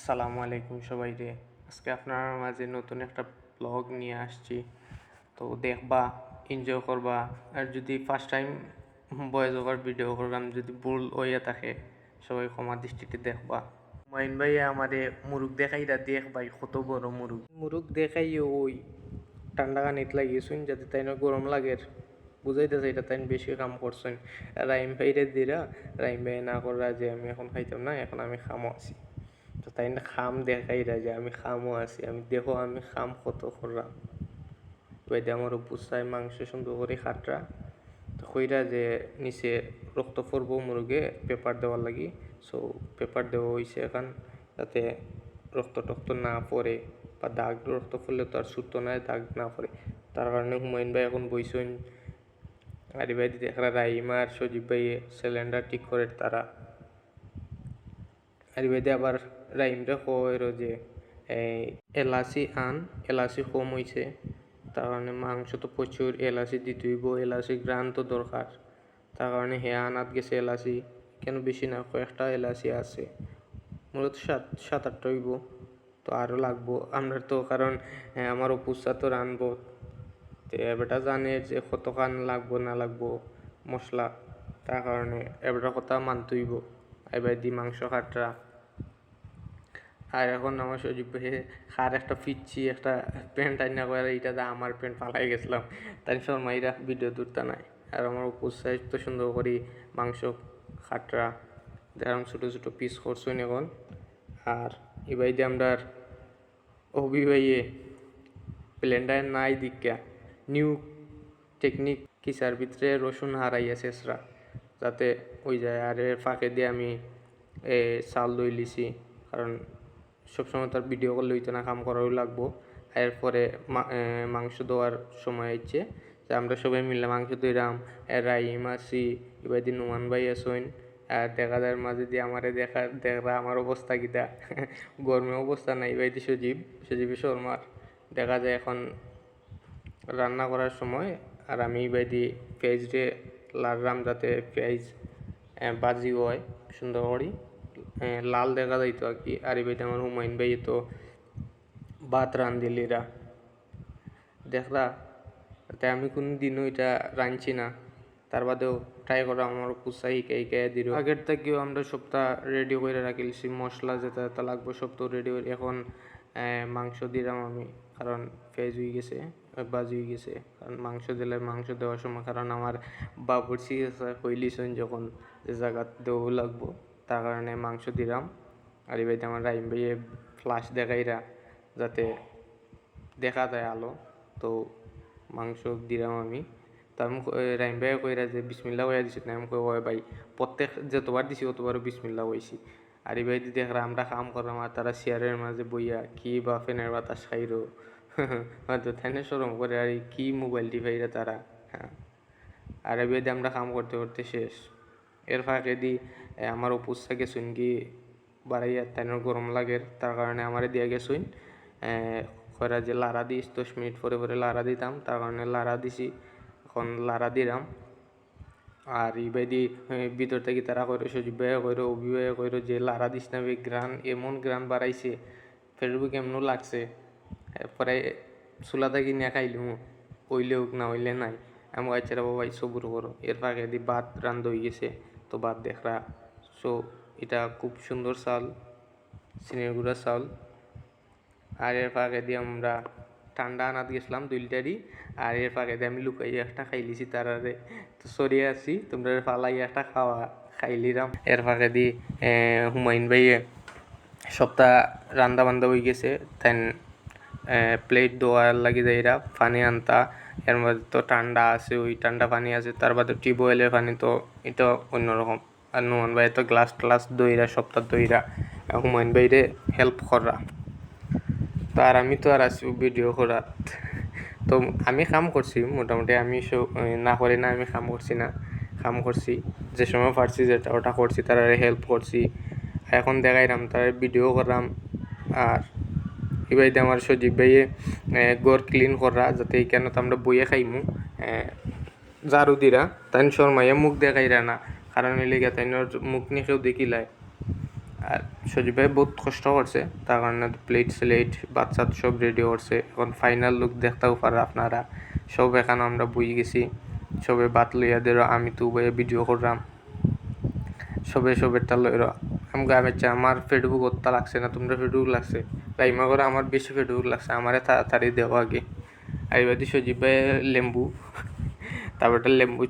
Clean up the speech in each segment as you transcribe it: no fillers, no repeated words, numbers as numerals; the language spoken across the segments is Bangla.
আসসালামু আলাইকুম সবাইরে। আজকে আপনার মাঝে নতুন একটা ব্লগ নিয়ে আসছি। তো দেখবা, এনজয় করবা। আর যদি first time voice over video করলাম, যদি ভুল হইয়া থাকে সবাই ক্ষমা দৃষ্টিতে দেখবা। মাইন ভাই আমারে মুরুগ দেখাইরা দেখ ভাই, কত বড় মুরুগ মুরুগ দেখাই ওই ঠান্ডা কানিত লাগিয়েছুন যাতে তাই না গরম লাগে। বুঝাইতেছে এটা তাই বেশি কাম করছেন। রাইম ভাইরে দিরা, রাইম ভাই না করা যে আমি এখন খাইতাম না, এখন আমি খামো আছি। তো তাই না খাম দেখাইরা যে আমি খামও আছি, আমি দেখো আমি খাম কত করলাম। এবার আমার বুসায় মাংস সুন্দর করে খাটরা তো কইরা যে নিচে রক্ত পড়বো মুরগে পেপার দেওয়ার লাগি। সো পেপার দেওয়া হয়েছে এখন, যাতে রক্ত টক্ত না পড়ে বা দাগ রক্ত পড়লে তো আর ছুটতো না, দাগ না পড়ে। তার কারণে হুমায়ুন ভাই এখন বইছেন, আরি ভাই দিদি একটা রাইমা আর সজীব ভাই সিলিন্ডার ঠিক করে তারা। আরি ভাই আবার রাইমটা কইর যে এলাচি আন, এলাচি কম হয়েছে, তার কারণে মাংস তো প্রচুর এলাচি দিতে হইব, এলাচি গ্রান তো দরকার। তার কারণে হে আনাত গেছে এলাচি, কেন বেশি না কয়েকটা এলাচি আছে, মূলত সাত আটটা হইব। তো আরও লাগবো আমরা তো, কারণ আমার অপুসা তো রানবো, তো এবারটা জানে যে কতখান লাগবো না লাগবো মশলা। তার কারণে এবারটা কথা মানতে হইব। এবার দি মাংস কাটরা। আর এখন আমার সজীব ভাই খার একটা ফিরছি, একটা প্যান্ট আইনা করে, এইটা দা আমার প্যান্ট পালাই গেছিলাম, তাই শর্মাইরা ভিডিও দূরটা নাই। আর আমার উপসাহিত তো সুন্দর করি মাংস খাটরা যেরকম ছোটো ছোটো পিস করছেন এখন। আর এবার দিয়ে আমরা অভি ভাইয়ে প্লেন্ডার নাই দিকা নিউ টেকনিক কিসার ভিতরে রসুন হারাইয়া শেষরা যাতে ওই যায়। আর এর ফাঁকে দিয়ে আমি চাল দই লিছি, কারণ সবসময় তার ভিডিও করলে হইতো না, কাম করাও লাগবো। এরপরে মাংস দেওয়ার সময় হচ্ছে যে আমরা সবাই মিলে মাংস দইরাম। রাইম আসি, এবার দিন নুমান ভাই আসইন। আর দেখা যায় মাঝে দিয়ে আমারে দেখা আমার অবস্থা কিতা গরমে অবস্থা নাই। এবার দি সজীব শর্মার দেখা যায় এখন রান্না করার সময়। আর আমি বাইদি পেঁয়াজ দিয়ে লাড়রাম যাতে পেঁয়াজ বাজি হয় সুন্দর করি, লাল দেখা যাইতো আর কি। আর এবার আমার হুমায়ুন ভাই তো ভাত রান্ধিলিরা দেখলা, তাই আমি কোনো দিনও এটা রাঁধছি না। তার বাদেও ট্রাই করা আমার পুষা হিকে দিল। আগের থেকেও আমরা সবটা রেডি করে রাখিলছি, মশলা যেটা যেটা লাগবে সব তো রেডি করে। এখন মাংস দিলাম আমি, কারণ পেঁয়াজ হয়ে গেছে, বাজি হয়ে গেছে। কারণ মাংস দিলে মাংস দেওয়ার সময়, কারণ আমার বাবুর্চি হইলিছেন যখন যে জায়গা দেওয়া লাগবো, তার কারণে মাংস দিলাম। আর এবার আমার রাইম ভাইয়ে ফ্লাশ দেখাইরা যাতে দেখা যায় আলো, তো মাংস দিলাম আমি। তো আমি রাইম ভাইয়া কইরা যে বিসমিল্লা হইয়া দিছি না, আমি কই ভাই প্রত্যেক যতবার দিছি অতবারও বিসমিল্লা হইছি। আর এই ভাই দিদি আমরা কাম করলাম, আর তারা চেয়ারের মাঝে বইয়া কি বা ফ্যানের বাতাস খাইরো হয়তো ফ্যানের সরম করে, আর কি মোবাইল টিপাইরা তারা। হ্যাঁ, আর এবার আমরা কাম করতে করতে শেষ। এর ফাঁকে দি আমার অপুসা গেছুন কি বাড়াইয়া তাইনের গরম লাগে, তার কারণে আমারে দিয়া গেছুন কইরা যে লাড়া দিস 10 মিনিট পরে পরে লাড়া দিতাম, তার কারণে লাড়া দিছি। এখন লাড়া দিলাম। আর ইবাইদি ভিতর থেকে তারা কইরো, সজীব ভাইয়া কইরো, অভি ভাইয়া কইরো যে লাড়া দিস না বে, গ্রান এমন গ্রান বাড়াইছে, ফেসবুক এমনও লাগছে। এরপরে চুলা থাকি নিয়ে খাইলুম, হইলে হোক না হইলে নাই। আমি আচ্ছা ভাই সবুর করো। এর ফাঁকে দি ভাত রান্ধ হয়ে গেছে, তো ভাত দেখরা। সো এটা খুব সুন্দর চাল, চিনির গুঁড়া চাল। আর এর ফাঁকে দিয়ে আমরা ঠান্ডা আনাত গেছিলাম 2 লিটারই। আর এর ফাঁকে দিয়ে আমি লুকাই একটা খাইলিছি তারারে, তো সরিয়ে আসি তোমরা ফালাই একটা খাইলিরাম। এর ফাঁকে দি হুমায়ুন ভাইয়ে সপ্তাহ রান্দা বান্দা হয়ে গেছে, তাই প্লেট ধোয়ার লাগি যাইরা পানি আনতা। এর মধ্যে তো ঠান্ডা আছে, ওই ঠান্ডা পানি আছে, তার বাদে টিউবওয়েলের পানি, তো এটা অন্যরকম। আর নুমান ভাই তো গ্লাস ট্লাস দইরা সপ্তাহ দইরা হুমায়ুন ভাইরে হেল্প করা। তো আর আমি তো আর আছি ভিডিও করার। তো আমি কাম করছি মোটামুটি, আমি না করি না, আমি কাম করছি না, কাম করছি যে সময় পারছি যেটা ওটা করছি, তারা হেল্প করছি। এখন দেখাইলাম তার ভিডিও করলাম। আর এবার আমার সজীব ভাইয়ে ঘর ক্লিন করা, যাতে কেন তো আমরা বইয়ে খাইমু ঝাড়ু দিরা, তাই শর্মাইয়া মুখ দেখাইরা না, কারণ এলে গিয়ে তাই মুখ নিয়ে কেউ দেখিলায়। আর সজীব ভাই বহুত কষ্ট করছে, তার কারণে প্লেট স্লেট বাচ্চা সব রেডি করছে। এখন ফাইনাল লুক দেখতেও পারে আপনারা। সব এখানে আমরা বই গেছি, সবে বাত লইয়া দেরো, আমি তো ভাইয়া ভিডিও করলাম, সবেরটা লইর আমাকে আমি আমার ফেসবুক ওত্তা লাগছে না, তোমরা ফেসবুক লাগছে রাইমা করে, আমার বেশি ফেসবুক লাগছে, আমারে তাড়াতাড়ি দেওয়া আগে। আইবাদি সজীব ভাই লেম্বু, তারপরটা লেম্বু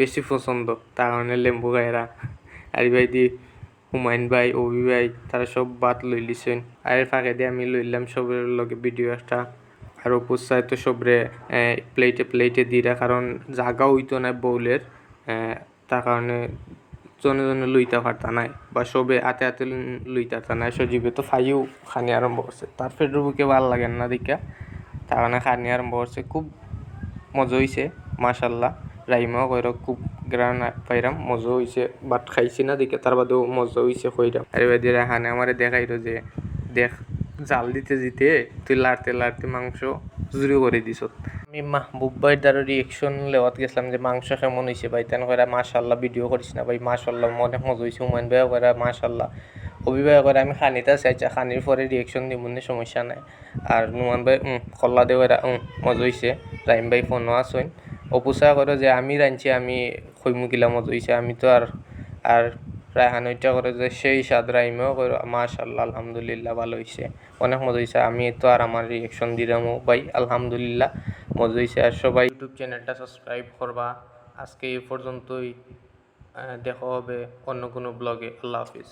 বেশি পছন্দ, তার কারণে লেম্বু গায়রা। আইবাদি হুমায়ুন ভাই, অভি ভাই, তারা সব বাত লই লিছেন। আর ফাঁকে দিয়ে আমি লইলাম সবের লগে ভিডিও একটা। আর উপসায় তো সবরে প্লেটে দিরা, কারণ জাগা হইতো না বউলের, তার কারণে জনে লইতে পারতা নাই, বা সবে হাতে লইতে পারতা নাই। সজীবে তো ফাইও খানি আরম্ভ করছে, তার ফেসবুকে ভাল লাগে না দেখা, তার কারণে খানি আরম্ভ করছে। খুব মজা হয়েছে মাশাল্লাহ। রাইমাও কইর খুব গ্রান পাইরাম, মজা হয়েছে, বাট খাইছি না দেখে, তার বাদেও মজা হয়েছে কইরাম। আর এবার দিয়ে হানে আমারে দেখাইলো যে দেখ জাল দিতে তুই লাড়তে মাংস জুড়ি করে দিস। আমি মাহবুব ভাই দ্বারা রিয়েকশন লেওয়াত গেছিলাম যে মাংস কেমন হয়েছে ভাই, তেন করে মাশাল্লাহ ভিডিও করিস না ভাই, মাশাল্লাহ অনেক মজা হয়েছে। হুমায়ুন ভাইও করে মাশাল্লাহ, অভিভাবক করে আমি খানিতে চাইছি, খানির পরে রিয়েকশন দিব সমস্যা নাই। আর নুমান ভাই কল্লা দেও এরা মজা হয়েছে। রাহিম ভাই ফোনও আসইন, অপুসা করে যে আমি রাঁধছি, আমি খৈমুকিলা মজা হয়েছে, আমি তো আর রায়হান ওইটা করে যে সেই স্বাদ। রাহিমেও করে মাশাল্লাহ আলহামদুলিল্লাহ ভালো হয়েছে, অনেক মজা হয়েছে। আমি তো আর আমার রিয়েকশন দিলামও ভাই আলহামদুলিল্লাহ মজা হয়েছে। আর সবাই ইউটিউব চ্যানেলটা সাবস্ক্রাইব করবা। আজকে এই পর্যন্তই, দেখা হবে অন্য কোনো ব্লগে। আল্লাহ হাফিজ।